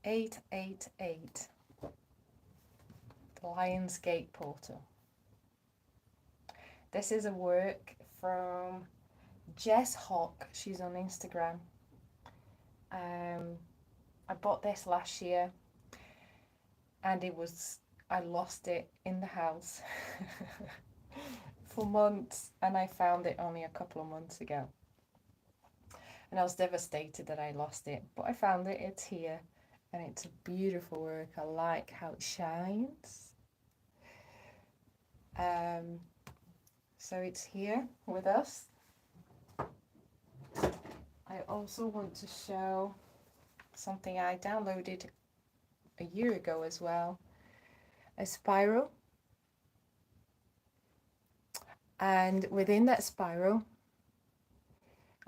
888, the Lions Gate portal. This is a work from Jess Hawk. She's on Instagram. I bought this last year, and I lost it in the house for months, and I found it only a couple of months ago. And I was devastated that I lost it, but I found it. It's here, and it's a beautiful work. I like how it shines. So it's here with us. I also want to show something I downloaded a year ago as well, a spiral. And within that spiral,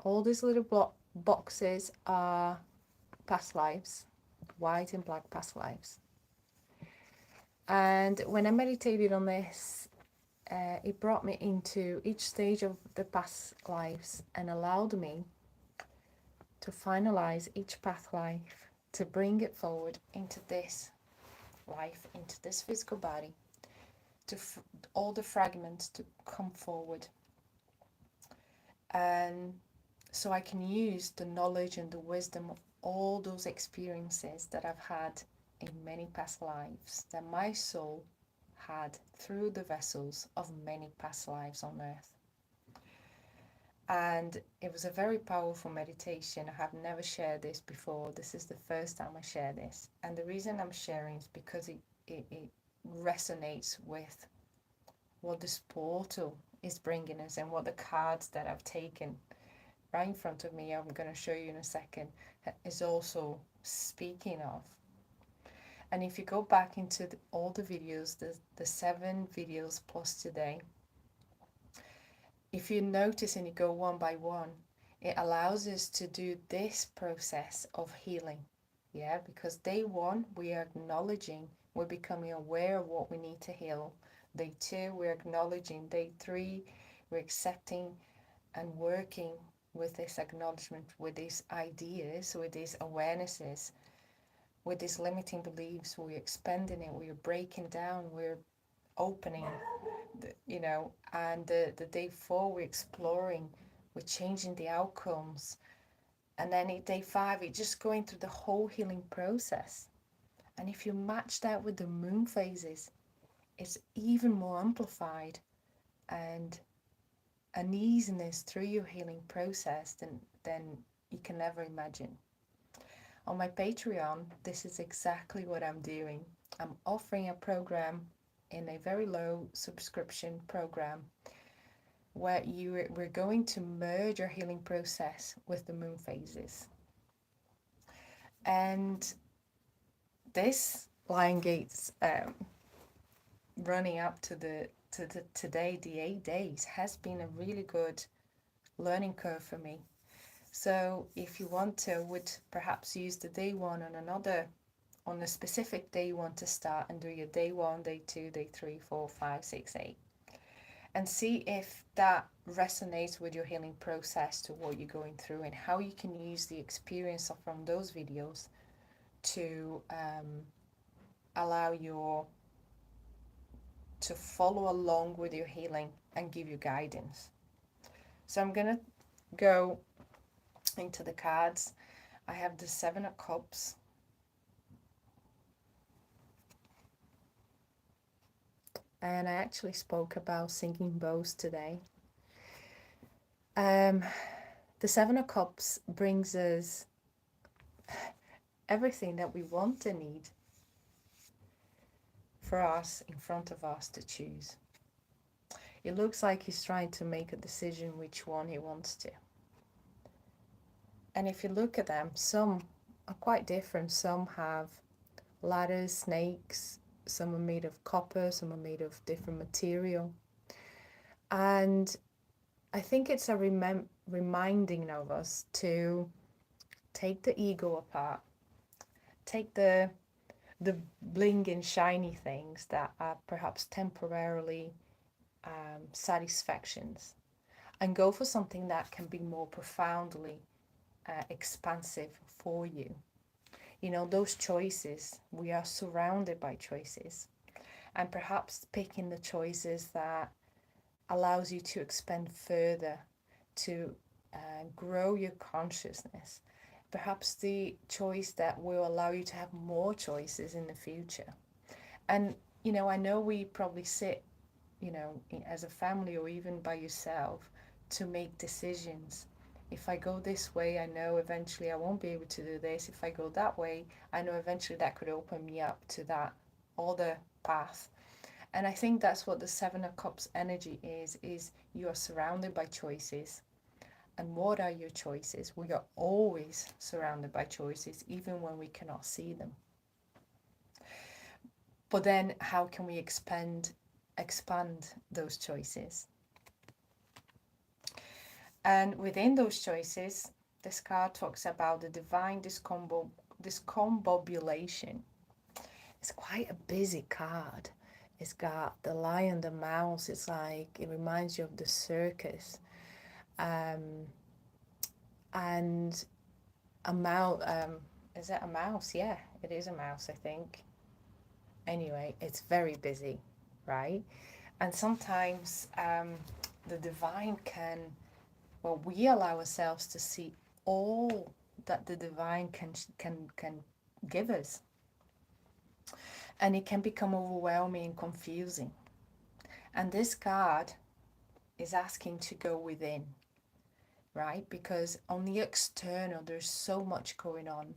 all these little boxes are past lives, white and black past lives. And when I meditated on this, it brought me into each stage of the past lives and allowed me to finalize each past life, to bring it forward into this life, into this physical body, to all the fragments to come forward. And so I can use the knowledge and the wisdom of all those experiences that I've had in many past lives, that my soul had through the vessels of many past lives on earth. And it was a very powerful meditation. I have never shared this before. This is the first time I share this. And the reason I'm sharing is because it resonates with what this portal is bringing us and what the cards that I've taken right in front of me, I'm going to show you in a second, is also speaking of. And if you go back into all the videos, the 7 videos plus today, if you notice and you go one by one, it allows us to do this process of healing. Yeah, because day 1, we are acknowledging, we're becoming aware of what we need to heal. Day 2, we're acknowledging. Day 3, we're accepting and working with this acknowledgement, with these ideas, with these awarenesses, with these limiting beliefs. We're expanding it, we're breaking down, we're opening, and the day 4, we're exploring, we're changing the outcomes. And then at day 5, it's just going through the whole healing process. And if you match that with the moon phases, it's even more amplified and an easiness through your healing process than you can never imagine. On my Patreon, this is exactly what I'm doing. I'm offering a program in a very low subscription program where we're going to merge our healing process with the moon phases. And this Lion Gates running up to today, the 8 days, has been a really good learning curve for me. So if you want to, would perhaps use the day 1 on a specific day you want to start, and do your day 1, day 2, day 3, 4, 5, 6, 8. And see if that resonates with your healing process, to what you're going through, and how you can use the experience from those videos to allow to follow along with your healing and give you guidance. So I'm going to go into the cards. I have the 7 of Cups. And I actually spoke about singing bows today. The 7 of Cups brings us everything that we want and need for us, in front of us to choose. It looks like he's trying to make a decision which one he wants to. And if you look at them, some are quite different. Some have ladders, snakes, some are made of copper, some are made of different material. And I think it's a reminding of us to take the ego apart, take the bling and shiny things that are perhaps temporarily satisfactions, and go for something that can be more profoundly expansive for you. You know, those choices, we are surrounded by choices. And perhaps picking the choices that allows you to expand further, to grow your consciousness. Perhaps the choice that will allow you to have more choices in the future. And, you know, I know we probably sit, you know, as a family or even by yourself to make decisions. If I go this way, I know eventually I won't be able to do this. If I go that way, I know eventually that could open me up to that other path. And I think that's what the Seven of Cups energy is you are surrounded by choices. And what are your choices? We are always surrounded by choices, even when we cannot see them. But then how can we expand those choices? And within those choices, this card talks about the divine discombobulation. It's quite a busy card. It's got the lion, the mouse. It's like, it reminds you of the circus. And a mouse, is that a mouse? Yeah, it is a mouse, I think. Anyway, it's very busy, right? And sometimes the divine can, well, we allow ourselves to see all that the divine can give us. And it can become overwhelming and confusing. And this card is asking to go within, right? Because on the external, there's so much going on.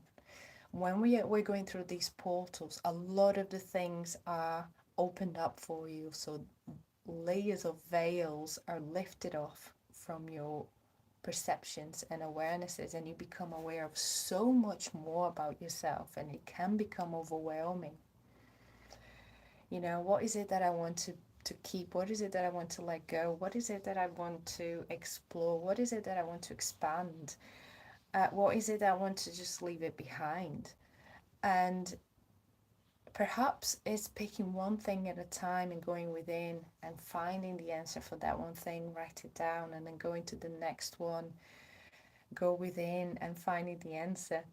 When we're going through these portals, a lot of the things are opened up for you. So layers of veils are lifted off from your perceptions and awarenesses, and you become aware of so much more about yourself, and it can become overwhelming. You know, what is it that I want to keep? What is it that I want to let go? What is it that I want to explore? What is it that I want to expand? What is it that I want to just leave it behind? And perhaps it's picking one thing at a time and going within and finding the answer for that one thing, write it down, and then going to the next one, go within and finding the answer.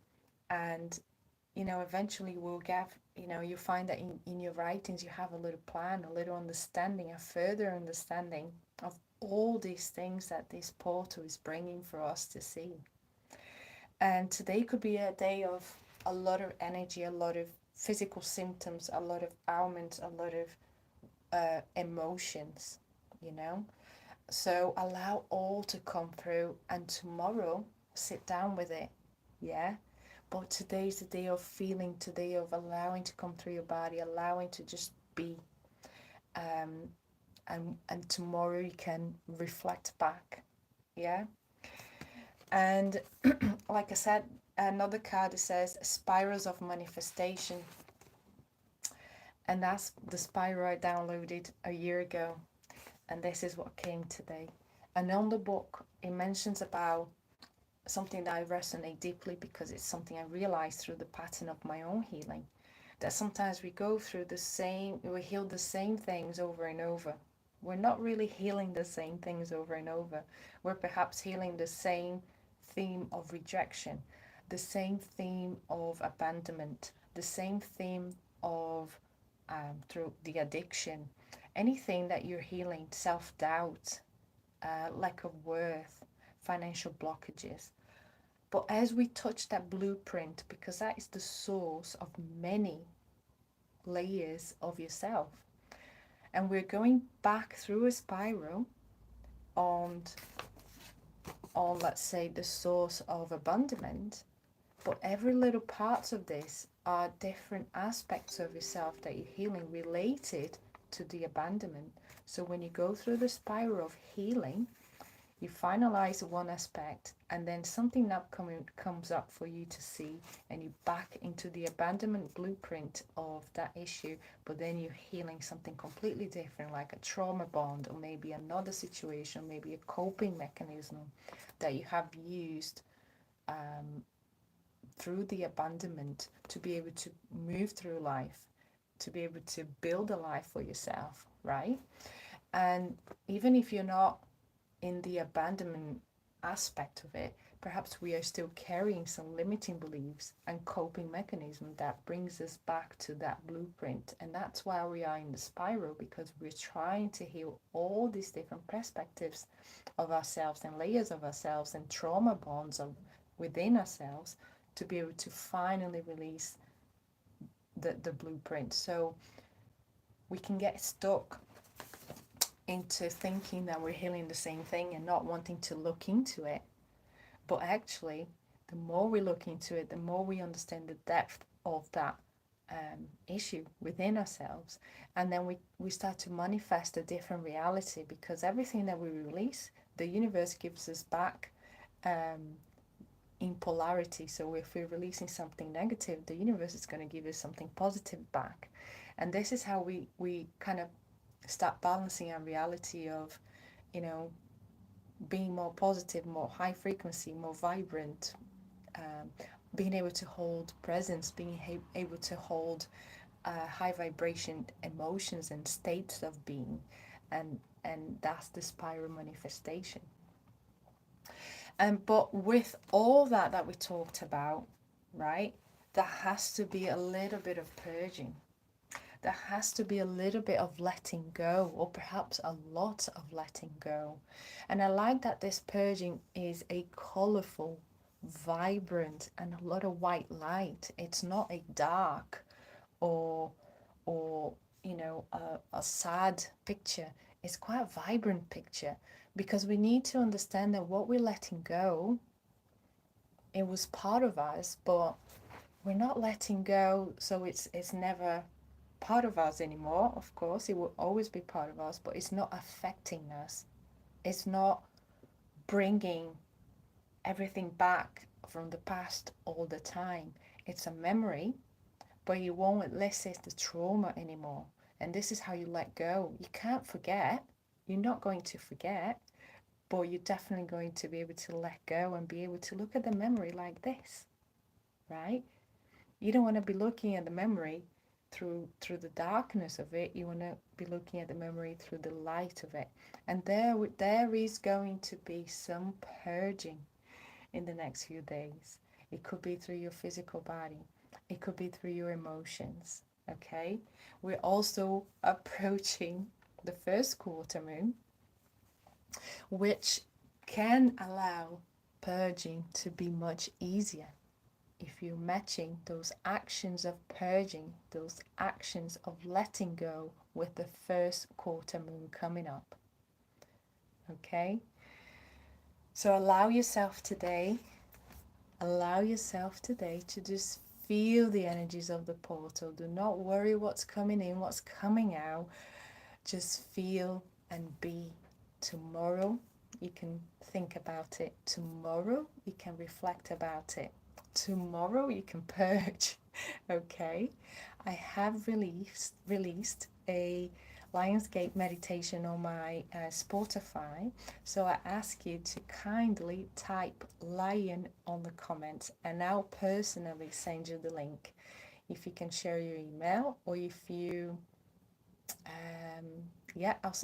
And, you know, eventually we'll get, you know, you find that in your writings you have a little plan, a little understanding, a further understanding of all these things that this portal is bringing for us to see. And today could be a day of a lot of energy, a lot of physical symptoms, a lot of ailments, a lot of emotions, you know. So allow all to come through, and tomorrow sit down with it, yeah. But today's the day of feeling, today of allowing to come through your body, allowing to just be. And tomorrow you can reflect back, yeah. And like I said, another card that says spirals of manifestation. And that's the spiral I downloaded a year ago. And this is what came today. And on the book, it mentions about something that I resonate deeply, because it's something I realized through the pattern of my own healing. That sometimes we go through we heal the same things over and over. We're not really healing the same things over and over. We're perhaps healing the same theme of rejection, the same theme of abandonment, the same theme of through the addiction, anything that you're healing, self-doubt, lack of worth, financial blockages. But as we touch that blueprint, because that is the source of many layers of yourself, and we're going back through a spiral on let's say the source of abandonment, but every little parts of this are different aspects of yourself that you're healing related to the abandonment. So when you go through the spiral of healing, you finalize one aspect, and then something upcoming comes up for you to see, and you back into the abandonment blueprint of that issue, but then you're healing something completely different, like a trauma bond, or maybe another situation, maybe a coping mechanism that you have used through the abandonment to be able to move through life, to be able to build a life for yourself, right? And even if you're not in the abandonment aspect of it, Perhaps we are still carrying some limiting beliefs and coping mechanism that brings us back to that blueprint. And that's why we are in the spiral, because we're trying to heal all these different perspectives of ourselves and layers of ourselves and trauma bonds of within ourselves to be able to finally release the blueprint. So we can get stuck into thinking that we're healing the same thing and not wanting to look into it. But actually, the more we look into it, the more we understand the depth of that issue within ourselves. And then we start to manifest a different reality, because everything that we release, the universe gives us back in polarity. So if we're releasing something negative, the universe is going to give us something positive back. And this is how we kind of start balancing our reality of, you know, being more positive, more high frequency, more vibrant, being able to hold presence, being able to hold high vibration emotions and states of being, and that's the spiral manifestation. But with all that we talked about, right, there has to be a little bit of purging. There has to be a little bit of letting go, or perhaps a lot of letting go. And I like that this purging is a colorful, vibrant, and a lot of white light. It's not a dark or you know, a sad picture. It's quite a vibrant picture, because we need to understand that what we're letting go, it was part of us, but we're not letting go, so it's never part of us anymore. Of course, it will always be part of us, but it's not affecting us. It's not bringing everything back from the past all the time. It's a memory, but you won't elicit the trauma anymore. And this is how you let go. You can't forget. You're not going to forget, but you're definitely going to be able to let go and be able to look at the memory like this, right? You don't want to be looking at the memory through the darkness of it. You want to be looking at the memory through the light of it. And there is going to be some purging in the next few days. It could be through your physical body. It could be through your emotions. Okay? We're also approaching the first quarter moon, which can allow purging to be much easier if you're matching those actions of purging, those actions of letting go with the first quarter moon coming up. Okay? So allow yourself today to just feel the energies of the portal. Do not worry what's coming in, what's coming out. Just feel and be. Tomorrow you can think about it. Tomorrow you can reflect about it. Tomorrow you can purge. Okay? I have released a Lionsgate meditation on my Spotify, so I ask you to kindly type lion on the comments, and I'll personally send you the link. If you can share your email, or if you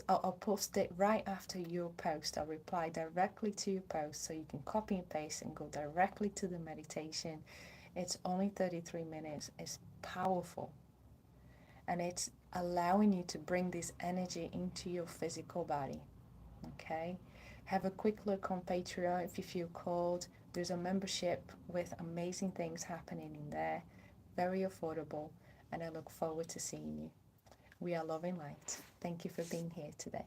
I'll post it right after your post. I'll reply directly to your post, so you can copy and paste and go directly to the meditation. It's only 33 minutes. It's powerful, and it's allowing you to bring this energy into your physical body. Okay, have a quick look on Patreon if you feel called. There's a membership with amazing things happening in there, very affordable, and I look forward to seeing you. We are loving light. Thank you for being here today.